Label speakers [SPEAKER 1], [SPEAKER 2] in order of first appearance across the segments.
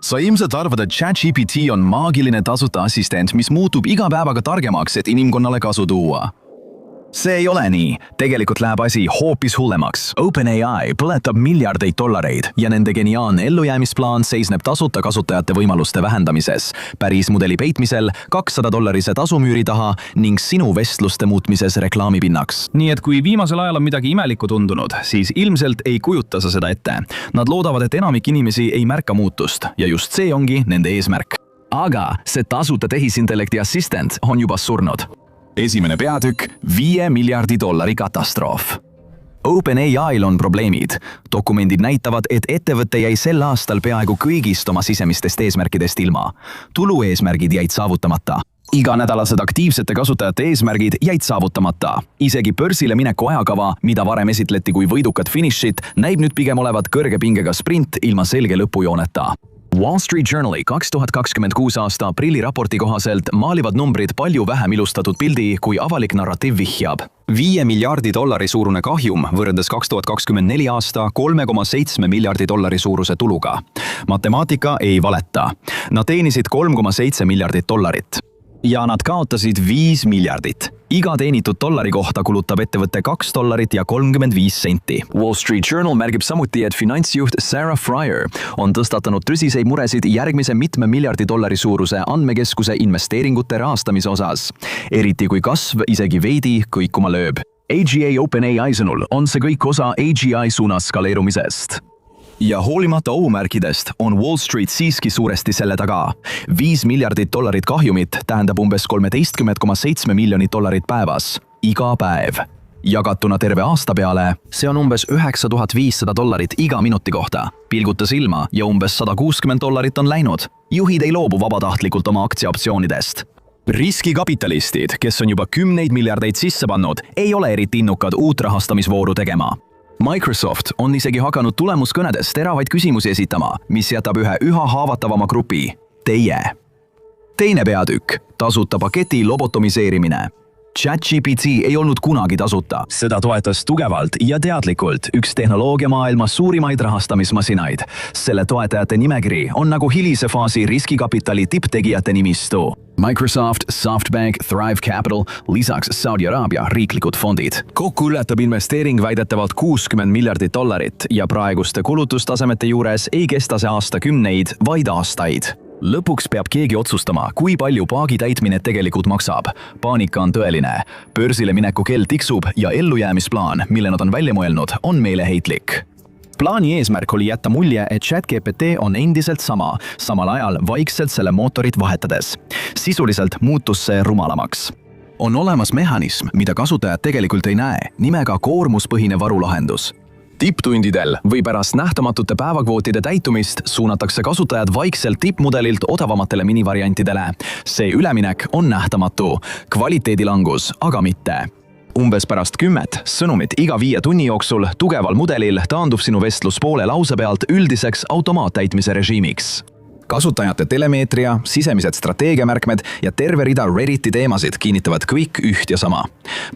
[SPEAKER 1] Sa ilmselt arvad, et ChatGPT on maagiline tasuta assistent, mis muutub iga päevaga targemaks, et inimkonnale kasu tuua. See ei ole nii. Tegelikult läheb asi hoopis hullemaks. OpenAI põletab miljardeid dollareid ja nende geniaalne ellujäämisplaan seisneb tasuta kasutajate võimaluste vähendamises, pärismudeli peitmisel, $200 tasumüüri taha ning sinu vestluste muutmises reklaamipinnaks.
[SPEAKER 2] Nii et kui viimasel ajal on midagi imelikku tundunud, siis ilmselt ei kujuta sa seda ette. Nad loodavad, et enamik inimesi ei märka muutust ja just see ongi nende eesmärk. Aga see tasuta tehisintellekti assistent on juba surnud. Esimene peatükk, $5 miljardi katastroof. OpenAI'l on probleemid. Dokumendid näitavad, et ettevõte jäi sel aastal peaaegu kõigist oma sisemistest eesmärkidest ilma. Tulueesmärgid jäid saavutamata. Iganädalased aktiivsete kasutajate eesmärgid jäid saavutamata. Isegi börsile mineku ajakava, mida varem esitleti kui võidukat finišit, näib nüüd pigem olevat kõrge pingega sprint ilma selge lõpujooneta. Wall Street Journali 2026 aasta aprilli raporti kohaselt maalivad numbrid palju vähem ilustatud pildi, kui avalik narratiiv vihjab. $5 miljardi suurune kahjum võrreldes 2024 aasta $3,7 miljardi suuruse tuluga. Matemaatika ei valeta. Nad teenisid $3,7 miljardit. Ja nad kaotasid $5 miljardit. Iga teenitud dollari kohta kulutab ettevõtte $2.35. Wall Street Journal märgib samuti, et finantsjuht Sarah Frier on tõstatanud tõsiseid muresid järgmise mitme miljardi dollari suuruse andmekeskuse investeeringute rahastamise osas. Eriti kui kasv isegi veidi kõikuma lööb. AGA OpenAI sõnul on see kõik osa AGI suunas skaleerumisest. Ja hoolimata ohumärkidest on Wall Street siiski suuresti selle taga. $5 miljardit kahjumit tähendab umbes $13,7 miljonit päevas. Iga päev. Jagatuna terve aasta peale, see on umbes $9500 iga minuti kohta. Pilguta silma ja umbes $160 on läinud. Juhid ei loobu vabatahtlikult oma aktsiaoptsioonidest. Riskikapitalistid, kes on juba kümneid miljardeid sisse pannud, ei ole eriti innukad uut rahastamisvooru tegema. Microsoft on isegi hakanud tulemuskõnedes teravaid küsimusi esitama, mis jätab üha haavatavama grupi – teie. Teine peatükk – tasuta paketi lobotomiseerimine. ChatGPT ei olnud kunagi tasuta. Seda toetas tugevalt ja teadlikult üks tehnoloogiamaailma suurimaid rahastamismasinaid. Selle toetajate nimekiri on nagu hilise faasi riskikapitali tipptegijate nimistu. Microsoft, SoftBank, Thrive Capital, lisaks Saudi Araabia riiklikud fondid. Kokku ületab investeering väidetavalt $60 miljardit ja praeguste kulutustasemete juures ei kesta see aastakümneid, vaid aastaid. Lõpuks peab keegi otsustama, kui palju paagi täitmine tegelikult maksab. Paanika on tõeline. Börsile mineku kell tiksub ja ellujäämisplaan, mille nad on välja mõelnud, on meeleheitlik. Plaani eesmärk oli jätta mulje, et ChatGPT on endiselt sama, samal ajal vaikselt selle mootorit vahetades. Sisuliselt muutus see rumalamaks. On olemas mehhanism, mida kasutajad tegelikult ei näe, nimega koormuspõhine varulahendus. Tipptundidel või pärast nähtamatute päevakvootide täitumist suunatakse kasutajad vaikselt tippmudelilt odavamatele minivariantidele. See üleminek on nähtamatu, kvaliteedilangus aga mitte. Umbes pärast 10 sõnumit iga 5 tunni jooksul tugeval mudelil taandub sinu vestlus poole lause pealt üldiseks automaattäitmise režiimiks. Kasutajate telemeetria, sisemised strateegiamärkmed ja terve rida Redditi teemasid kinnitavad kõik üht ja sama.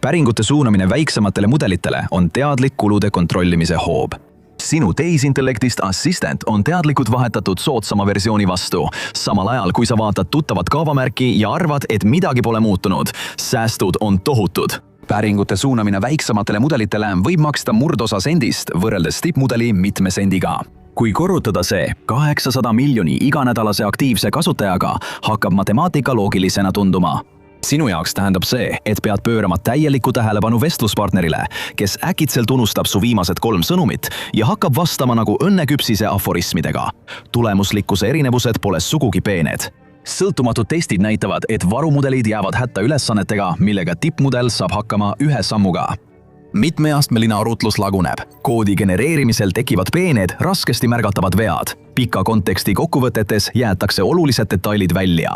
[SPEAKER 2] Päringute suunamine väiksematele mudelitele on teadlik kulude kontrollimise hoob. Sinu tehisintellektist assistent on teadlikult vahetatud soodsama versiooni vastu, samal ajal kui sa vaatad tuttavat kaubamärki ja arvad, et midagi pole muutunud. Säästud on tohutud. Päringute suunamine väiksematele mudelitele võib maksta murdosa sendist võrreldes tippmudeli mitme sendiga. Kui korrutada see 800 miljoni iganädalase aktiivse kasutajaga, hakkab matemaatika loogilisena tunduma. Sinu jaoks tähendab see, et pead pöörama täielikku tähelepanu vestluspartnerile, kes äkitselt unustab su viimased 3 sõnumit ja hakkab vastama nagu õnneküpsise aforismidega. Tulemuslikkuse erinevused pole sugugi peened. Sõltumatud testid näitavad, et varumudelid jäävad hätta ülesannetega, millega tippmudel saab hakkama ühe sammuga. Mitmeastmeline arutlus laguneb. Koodi genereerimisel tekivad peened, raskesti märgatavad vead. Pika konteksti kokkuvõtetes jäetakse olulised detailid välja.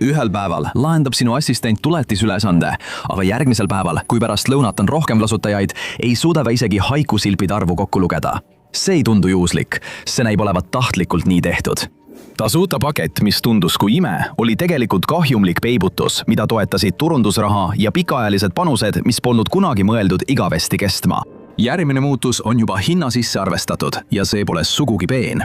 [SPEAKER 2] Ühel päeval lahendab sinu assistent tuletisülesande, aga järgmisel päeval, kui pärast lõunat on rohkem kasutajaid, ei suuda isegi haikusilpide arvu kokku lugeda. See ei tundu juhuslik, see näib olevat tahtlikult nii tehtud. Tasuta pakett, mis tundus kui ime, oli tegelikult kahjumlik peibutus, mida toetasid turundusraha ja pikaajalised panused, mis polnud kunagi mõeldud igavesti kestma. Järgmine muutus on juba hinna sisse arvestatud ja see pole sugugi peen.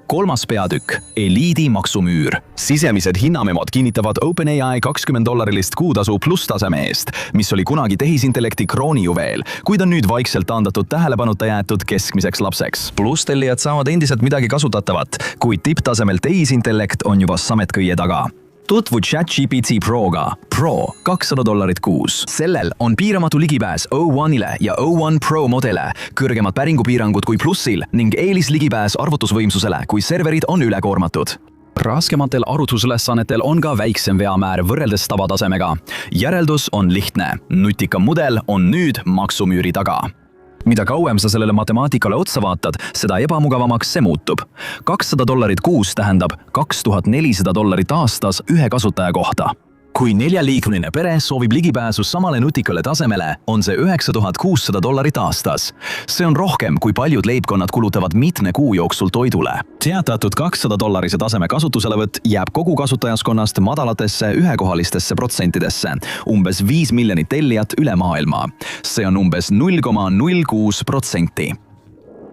[SPEAKER 2] 3. peatükk, eliidi maksumüür. Sisemised hinnamemod kinnitavad OpenAI $20 kuutasu pluss taseme eest, mis oli kunagi tehisintellekti kroonijuveel, kuid on nüüd vaikselt taandatud tähelepanuta jäetud keskmiseks lapseks. Pluss tellijad saavad endiselt midagi kasutatavat, kuid tipptasemel tehisintellekt on juba sametkõie taga. Tutvu ChatGPT Proga. Pro $200 kuus. Sellel on piiramatu ligipääs O1-ile ja O1 Pro modele, kõrgemad päringupiirangud kui plussil ning eelisligipääs arvutusvõimsusele, kui serverid on ülekoormatud. Raskematel arvutusülesannetel on ka väiksem veamäär võrreldes tavatasemega. Järeldus on lihtne. Nutikam mudel on nüüd maksumüüri taga. Mida kauem sa sellele matemaatikale otsa vaatad, seda ebamugavamaks see muutub. $200 kuus tähendab $2400 aastas ühe kasutaja kohta. Kui 4-liikmeline pere soovib ligipääsu samale nutikale tasemele, on see $9600 aastas. See on rohkem, kui paljud leibkonnad kulutavad mitme kuu jooksul toidule. Teatatud $200 taseme kasutuselevõtt jääb kogu kasutajaskonnast madalatesse ühekohalistesse protsentidesse, umbes 5 miljonit tellijat üle maailma. See on umbes 0,06%.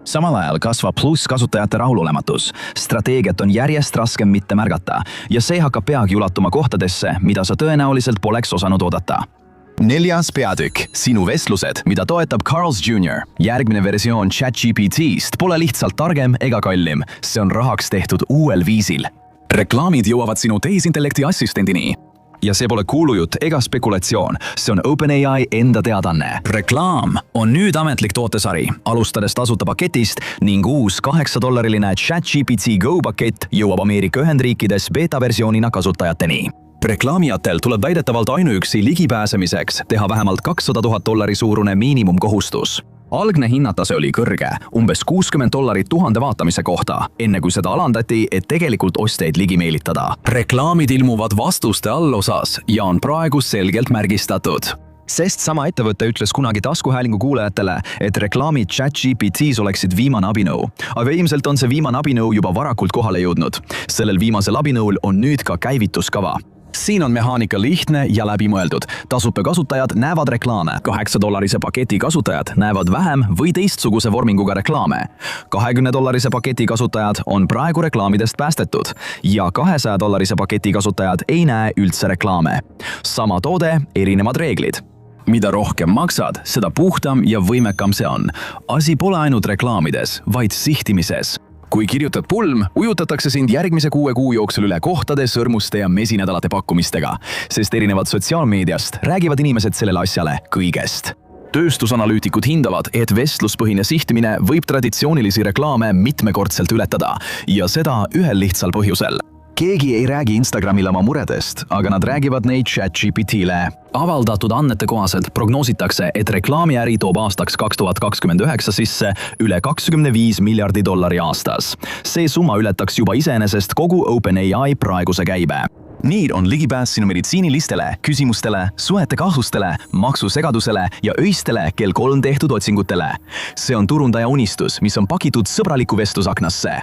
[SPEAKER 2] Samal ajal kasvab pluss kasutajate rahulolematus. Strateegiat on järjest raskem mitte märgata ja see hakkab peagi ulatuma kohtadesse, mida sa tõenäoliselt poleks osanud oodata. 4. peatükk, sinu vestlused, mida toetab Carl's Jr. Järgmine versioon ChatGPT-st pole lihtsalt targem ega kallim, see on rahaks tehtud uuel viisil. Reklaamid jõuavad sinu tehisintellekti assistendini. Ja see pole kuulujutt ega spekulatsioon, see on OpenAI enda teadanne. Reklaam on nüüd ametlik tootesari, alustades tasuta paketist ning uus $8 ChatGPT Go pakett jõuab Ameerika Ühendriikides beta-versioonina kasutajateni. Reklaamijatel tuleb väidetavalt ainuüksi ligipääsemiseks teha vähemalt $200,000 suurune miinimumkohustus. Algne hinnatase oli kõrge, umbes $60 1000 vaatamise kohta, enne kui seda alandati, et tegelikult ostjaid ligi meelitada. Reklaamid ilmuvad vastuste allosas ja on praegu selgelt märgistatud. Sest sama ettevõte ütles kunagi taskuhäälingu kuulajatele, et reklaamid ChatGPT-s oleksid viimane abinõu. Aga ilmselt on see viimane abinõu juba varakult kohale jõudnud. Sellel viimasel abinõul on nüüd ka käivituskava. Siin on mehaanika lihtne ja läbimõeldud. Tasuta kasutajad näevad reklaame. $8 paketi kasutajad näevad vähem või teistsuguse vorminguga reklaame. $20 paketi kasutajad on praegu reklaamidest päästetud ja $200 paketi kasutajad ei näe üldse reklaame. Sama toode, erinevad reeglid. Mida rohkem maksad, seda puhtam ja võimekam see on. Asi pole ainult reklaamides, vaid sihtimises. Kui kirjutad pulm, ujutatakse sind järgmise 6 kuu jooksul üle kohtade, sõrmuste ja mesinädalate pakkumistega, sest erinevad sotsiaalmeediast räägivad inimesed sellele asjale kõigest. Tööstusanalüütikud hindavad, et vestluspõhine sihtimine võib traditsioonilisi reklaame mitmekordselt ületada ja seda ühel lihtsal põhjusel. Keegi ei räägi Instagramile oma muredest, aga nad räägivad neid ChatGPT-le. Avaldatud andmete kohaselt prognoositakse, et reklaamiäri toob aastaks 2029 sisse üle $25 miljardi aastas. See summa ületaks juba iseenesest kogu OpenAI praeguse käibe. Nii on ligipääs sinu meditsiinilistele, küsimustele, suhete kahtlustele, maksusegadusele ja öistele kell 3 tehtud otsingutele. See on turundaja unistus, mis on pakitud sõbraliku vestlusaknasse.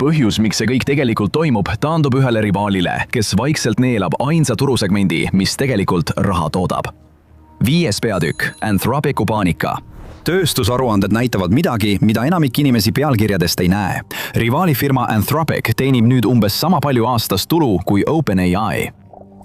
[SPEAKER 2] Põhjus, miks see kõik tegelikult toimub, taandub ühele rivaalile, kes vaikselt neelab ainsa turusegmendi, mis tegelikult raha toodab. 5. peatükk, Anthropicu paanika. Tööstusaruanded näitavad midagi, mida enamik inimesi pealkirjadest ei näe. Rivaalifirma Anthropic teenib nüüd umbes sama palju aastas tulu kui OpenAI.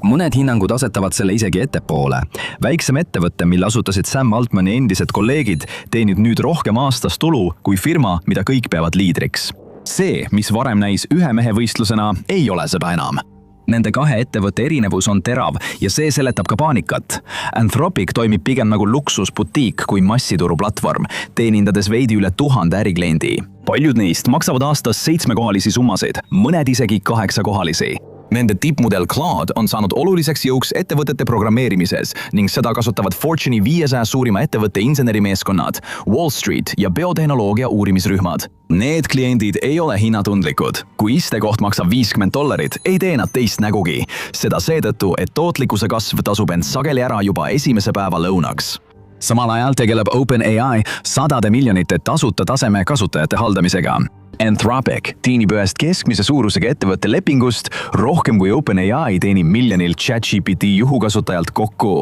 [SPEAKER 2] Mõned hinnangud asetavad selle isegi ettepoole. Väiksem ettevõtte, mille asutasid Sam Altmani endised kolleegid, teenib nüüd rohkem aastas tulu kui firma, mida kõik peavad liidriks. See, mis varem näis ühe mehe võistlusena, ei ole seda enam. Nende 2 ettevõtte erinevus on terav ja see seletab ka paanikat. Anthropic toimib pigem nagu luksusbutiik kui massituru platvorm, teenindades veidi üle 1000 ärikliendi. Paljud neist maksavad aastas 7-kohalisi summasid, mõned isegi 8-kohalisi. Nende tippmudel Claude on saanud oluliseks jõuks ettevõtete programmeerimises ning seda kasutavad Fortune'i 500 suurima ettevõtte insenerimeeskonnad, Wall Street ja biotehnoloogia uurimisrühmad. Need kliendid ei ole hinnatundlikud. Kui istekoht maksab $50, ei tee nad teist nägugi. Seda seetõttu, et tootlikkuse kasv tasub end sageli ära juba esimese päeva lõunaks. Samal ajal tegeleb OpenAI sadade miljonite tasuta taseme kasutajate haldamisega. Anthropic teenib ühest keskmise suurusega ettevõtte lepingust rohkem kui OpenAI teenib miljonil ChatGPT juhukasutajalt kokku.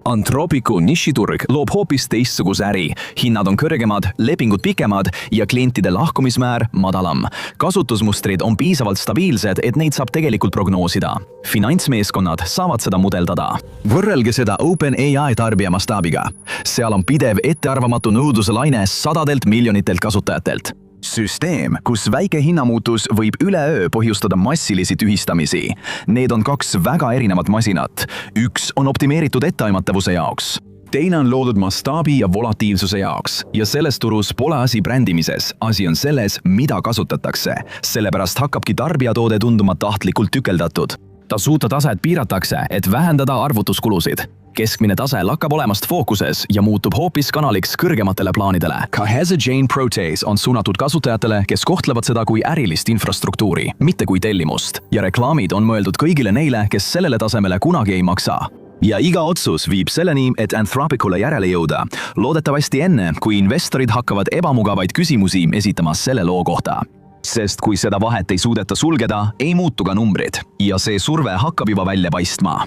[SPEAKER 2] Anthropicu nišiturg loob hoopis teistsuguse äri. Hinnad on kõrgemad, lepingud pikemad ja klientide lahkumismäär madalam. Kasutusmustrid on piisavalt stabiilsed, et neid saab tegelikult prognoosida. Finantsmeeskonnad saavad seda mudeldada. Võrrelge seda OpenAI tarbija mastaabiga. Seal on pidev ettearvamatu nõudluse laine sadadelt miljonitelt kasutajatelt.
[SPEAKER 1] Süsteem, kus väike hinnamuutus võib üleöö põhjustada massilisi tühistamisi. Need on kaks väga erinevat masinat. Üks on optimeeritud etteaimatavuse jaoks. Teine on loodud mastaabi ja volatiilsuse jaoks. Ja selles turus pole asi brändimises. Asi on selles, mida kasutatakse. Sellepärast hakkabki tarbijatoode tunduma tahtlikult tükeldatud.
[SPEAKER 2] Tasuta taset piiratakse, et vähendada arvutuskulusid. Keskmine tase lakkab olemast fookuses ja muutub hoopis kanaliks kõrgematele plaanidele.
[SPEAKER 1] Kaheza Jane Protease on suunatud kasutajatele, kes kohtlevad seda kui ärilist infrastruktuuri, mitte kui tellimust. Ja reklaamid on mõeldud kõigile neile, kes sellele tasemele kunagi ei maksa. Ja iga otsus viib selleni, et Anthropicule järele jõuda. Loodetavasti enne, kui investorid hakkavad ebamugavaid küsimusi esitama selle loo kohta. Sest kui seda vahet ei suudeta sulgeda, ei muutu ka numbrid. Ja see surve hakkab juba välja paistma.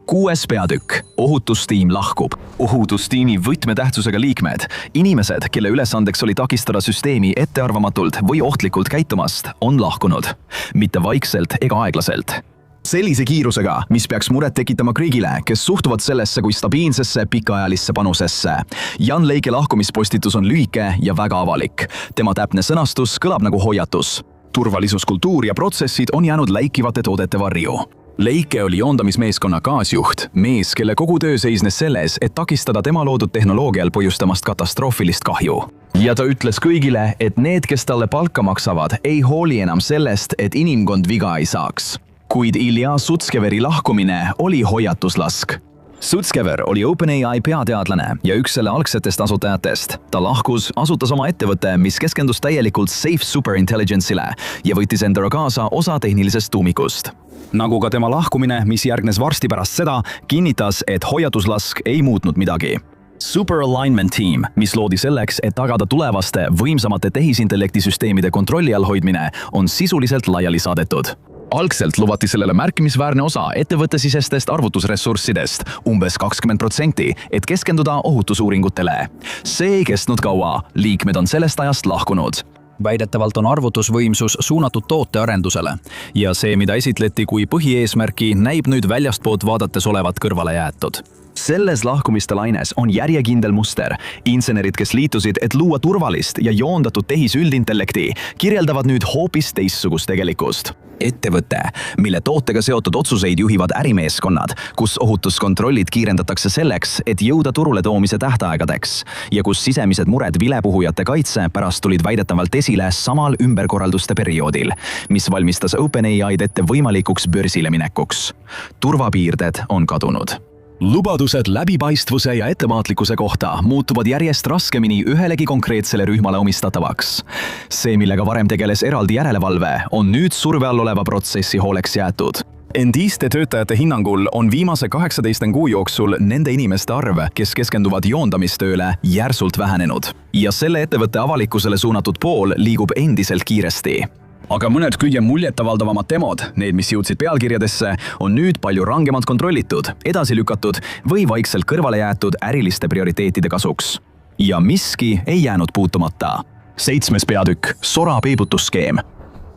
[SPEAKER 1] 6. peatükk. Ohutustiim lahkub. Ohutustiimi võtmetähtsusega liikmed, inimesed, kelle ülesandeks oli takistada süsteemi ettearvamatult või ohtlikult käitumast, on lahkunud. Mitte vaikselt ega aeglaselt. Sellise kiirusega, mis peaks muret tekitama kõigile, kes suhtuvad sellesse kui stabiilsesse pikaajalisse panusesse. Jan Leike lahkumispostitus on lühike ja väga avalik. Tema täpne sõnastus kõlab nagu hoiatus. Turvalisuskultuur ja protsessid on jäänud läikivate toodete varju. Leike oli joondamismeeskonna kaasjuht, mees, kelle kogu töö seisnes selles, et takistada tema loodud tehnoloogial põhjustamast katastroofilist kahju. Ja ta ütles kõigile, et need, kes talle palka maksavad, ei hooli enam sellest, et inimkond viga ei saaks. Kuid Ilja Sutskeveri lahkumine oli hoiatuslask. Sutskever oli OpenAI peateadlane ja üks selle algsetest asutajatest. Ta lahkus, asutas oma ettevõtte, mis keskendus täielikult Safe Superintelligence'ile ja võttis endaga kaasa osa tehnilisest tuumikust. Nagu ka tema lahkumine, mis järgnes varsti pärast seda, kinnitas, et hoiatuslask ei muutnud midagi. Super Alignment Team, mis loodi selleks, et tagada tulevaste võimsamate tehisintellektisüsteemide kontrolli all hoidmine, on sisuliselt laiali saadetud. Algselt lubati sellele märkimisväärne osa ettevõttesisestest arvutusressurssidest, umbes 20%, et keskenduda ohutusuuringutele. See ei kestnud kaua, liikmed on sellest ajast lahkunud. Väidetavalt on arvutusvõimsus suunatud tootearendusele ja see, mida esitleti kui põhieesmärki, näib nüüd väljastpoolt vaadates olevat kõrvale jäetud. Selles lahkumiste laines on järjekindel muster. Insenerid, kes liitusid, et luua turvalist ja joondatud tehisüldintellekti, kirjeldavad nüüd hoopis teistsugust tegelikkust. Ettevõte, mille tootega seotud otsuseid juhivad ärimeeskonnad, kus ohutuskontrollid kiirendatakse selleks, et jõuda turule toomise tähtaegadeks ja kus sisemised mured vilepuhujate kaitse pärast tulid väidetavalt esile samal ümberkorralduste perioodil, mis valmistas OpenAI'd ette võimalikuks börsile minekuks. Turvapiirded on kadunud. Lubadused läbipaistvuse ja ettevaatlikkuse kohta muutuvad järjest raskemini ühelegi konkreetsele rühmale omistatavaks. See, millega varem tegeles eraldi järelevalve, on nüüd surve all oleva protsessi hooleks jäetud. Endiste töötajate hinnangul on viimase 18 kuu jooksul nende inimeste arv, kes keskenduvad joondamistööle, järsult vähenenud. Ja selle ettevõtte avalikkusele suunatud pool liigub endiselt kiiresti. Aga mõned kõige muljetavaldavamad demod, need, mis jõudsid pealkirjadesse, on nüüd palju rangemalt kontrollitud, edasi lükatud või vaikselt kõrvale jäetud äriliste prioriteetide kasuks. Ja miski ei jäänud puutumata. 7. peatükk. Sora peibutusskeem.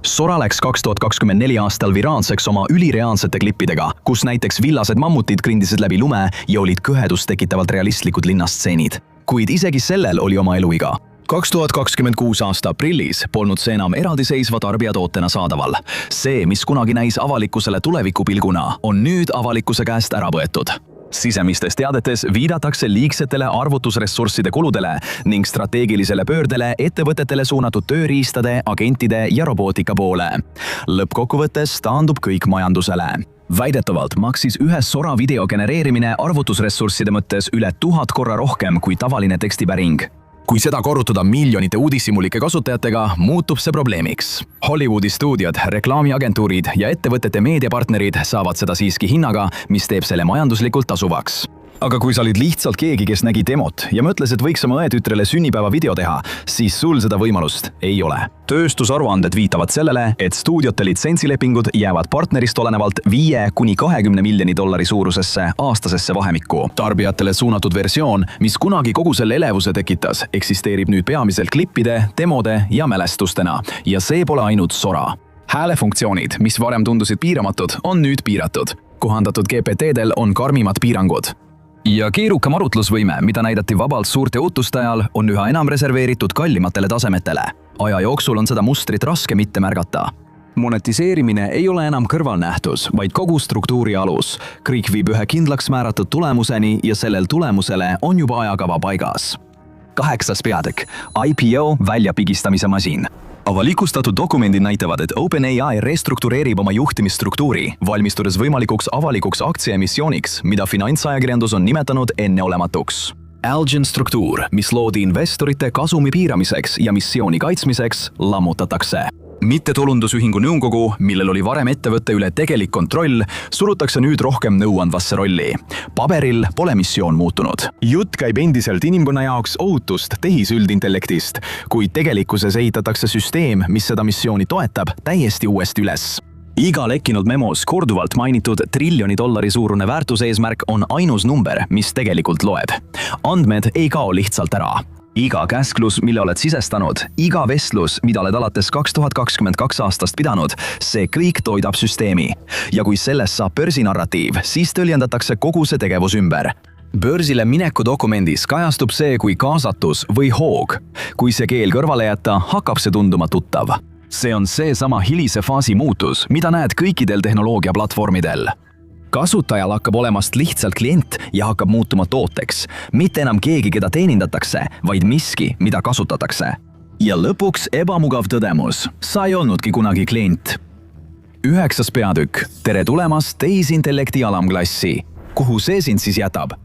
[SPEAKER 1] Sora läks 2024 aastal viraalseks oma ülireaalsete klippidega, kus näiteks villased mammutid kõndisid läbi lume ja olid kõhedust tekitavalt realistlikud linnastseenid. Kuid isegi sellel oli oma eluiga. 2026 aasta aprillis polnud see enam eraldiseisva tarbijatootena saadaval. See, mis kunagi näis avalikkusele tulevikupilguna, on nüüd avalikkuse käest ära võetud. Sisemistes teadetes viidatakse liigsetele arvutusressursside kuludele ning strateegilisele pöördele ettevõtetele suunatud tööriistade, agentide ja robootika poole. Lõppkokkuvõttes taandub kõik majandusele. Väidetavalt maksis ühe Sora video genereerimine arvutusressursside mõttes üle 1000 korra rohkem kui tavaline tekstipäring. Kui seda korrutada miljonite uudissimulike kasutajatega, muutub see probleemiks. Hollywoodi stuudiod, reklaamiagentuurid ja ettevõtete meediapartnerid saavad seda siiski hinnaga, mis teeb selle majanduslikult tasuvaks.
[SPEAKER 2] aga kui sa olid lihtsalt keegi, kes nägi demot ja mõtles, et võiks oma õetütrele sünnipäeva video teha, siis sul seda võimalust ei ole. Tööstusaruanded viitavad sellele, et stuudiote litsentsilepingud jäävad partnerist olenevalt 5 kuni 20 miljoni dollari suurusesse aastasesse vahemikku. Tarbijatele suunatud versioon, mis kunagi kogu selle elevuse tekitas, eksisteerib nüüd peamiselt klippide, demode ja mälestustena ja see pole ainult sora. Häälefunktsioonid, mis varem tundusid piiramatud, on nüüd piiratud. Kohandatud GPT-del on karmimad piirangud. Ja keerukam arutlusvõime, mida näidati vabalt suurte ootuste ajal, on üha enam reserveeritud kallimatele tasemetele. Aja jooksul on seda mustrit raske mitte märgata. Monetiseerimine ei ole enam kõrvalnähtus, vaid kogu struktuuri alus. Kõik viib ühe kindlaks määratud tulemuseni ja sellel tulemusele on juba ajakava paigas. 8. peatükk. IPO väljapigistamise masin. Avalikustatud dokumendid näitavad, et OpenAI restruktureerib oma juhtimisstruktuuri, valmistudes võimalikuks avalikuks aktsiaemissiooniks, mida finantsajakirjandus on nimetanud enneolematuks. Algen struktuur, mis loodi investorite kasumi piiramiseks ja missiooni kaitsmiseks, lammutatakse. Mittetulundusühingu nõukogu, millel oli varem ettevõtte üle tegelik kontroll, surutakse nüüd rohkem nõuandvasse rolli. Paberil pole missioon muutunud. Jutt käib endiselt inimkonna jaoks ohutust tehisüldintellektist, kuid tegelikkuses ehitatakse süsteem, mis seda missiooni toetab, täiesti uuesti üles. Iga lekkinud memos korduvalt mainitud $1 triljoni suurune väärtuseesmärk on ainus number, mis tegelikult loeb. Andmed ei kao lihtsalt ära. Iga käsklus, mille oled sisestanud, iga vestlus, mida oled alates 2022 aastast pidanud, see kõik toidab süsteemi. Ja kui sellest saab börsinarratiiv, siis tõljendatakse kogu see tegevus ümber. Börsile mineku dokumendis kajastub see kui kaasatus või hoog. Kui see keel kõrvale jätta, hakkab see tunduma tuttav. See on seesama hilise faasi muutus, mida näed kõikidel tehnoloogiaplatvormidel. Kasutajal hakkab olemast lihtsalt klient ja hakkab muutuma tooteks. Mitte enam keegi, keda teenindatakse, vaid miski, mida kasutatakse. Ja lõpuks ebamugav tõdemus. Sa ei olnudki kunagi klient. 9. peatükk. Tere tulemast tehisintellekti alamklassi. Kuhu see sind siis jätab?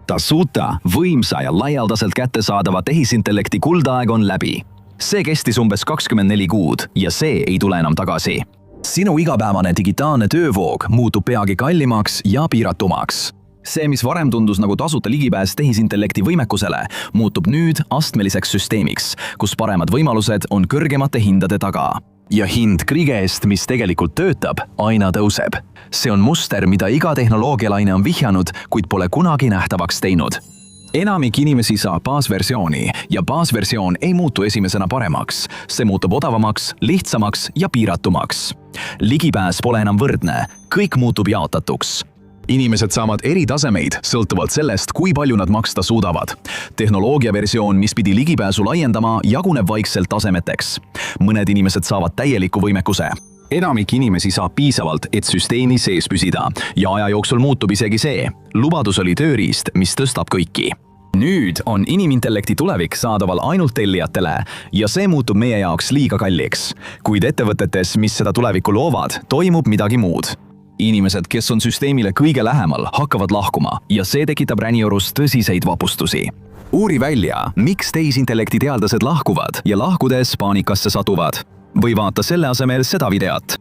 [SPEAKER 2] Tasuta, võimsa ja laialdaselt kättesaadava tehisintellekti kuldaeg on läbi. See kestis umbes 24 kuud ja see ei tule enam tagasi. Sinu igapäevane digitaalne töövoog muutub peagi kallimaks ja piiratumaks. See, mis varem tundus nagu tasuta ligipääs tehisintellekti võimekusele, muutub nüüd astmeliseks süsteemiks, kus paremad võimalused on kõrgemate hindade taga. Ja hind kõige eest, mis tegelikult töötab, aina tõuseb. See on muster, mida iga tehnoloogialaine on vihjanud, kuid pole kunagi nähtavaks teinud. Enamik inimesi saab baasversiooni ja baasversioon ei muutu esimesena paremaks. See muutub odavamaks, lihtsamaks ja piiratumaks. Ligipääs pole enam võrdne, kõik muutub jaotatuks. Inimesed saavad eri tasemeid sõltuvalt sellest, kui palju nad maksta suudavad. Tehnoloogiaversioon, mis pidi ligipääsu laiendama, jaguneb vaikselt tasemeteks. Mõned inimesed saavad täieliku võimekuse. Enamik inimesi saab piisavalt, et süsteemi sees püsida ja aja jooksul muutub isegi see. Lubadus oli tööriist, mis tõstab kõiki. Nüüd on inimintellekti tulevik saadaval ainult tellijatele ja see muutub meie jaoks liiga kalliks. Kuid ettevõtetes, mis seda tulevikku loovad, toimub midagi muud. Inimesed, kes on süsteemile kõige lähemal, hakkavad lahkuma ja see tekitab Räniorus tõsiseid vapustusi. Uuri välja, miks tehisintellekti teadlased lahkuvad ja lahkudes paanikasse satuvad. Või vaata selle asemel seda videot.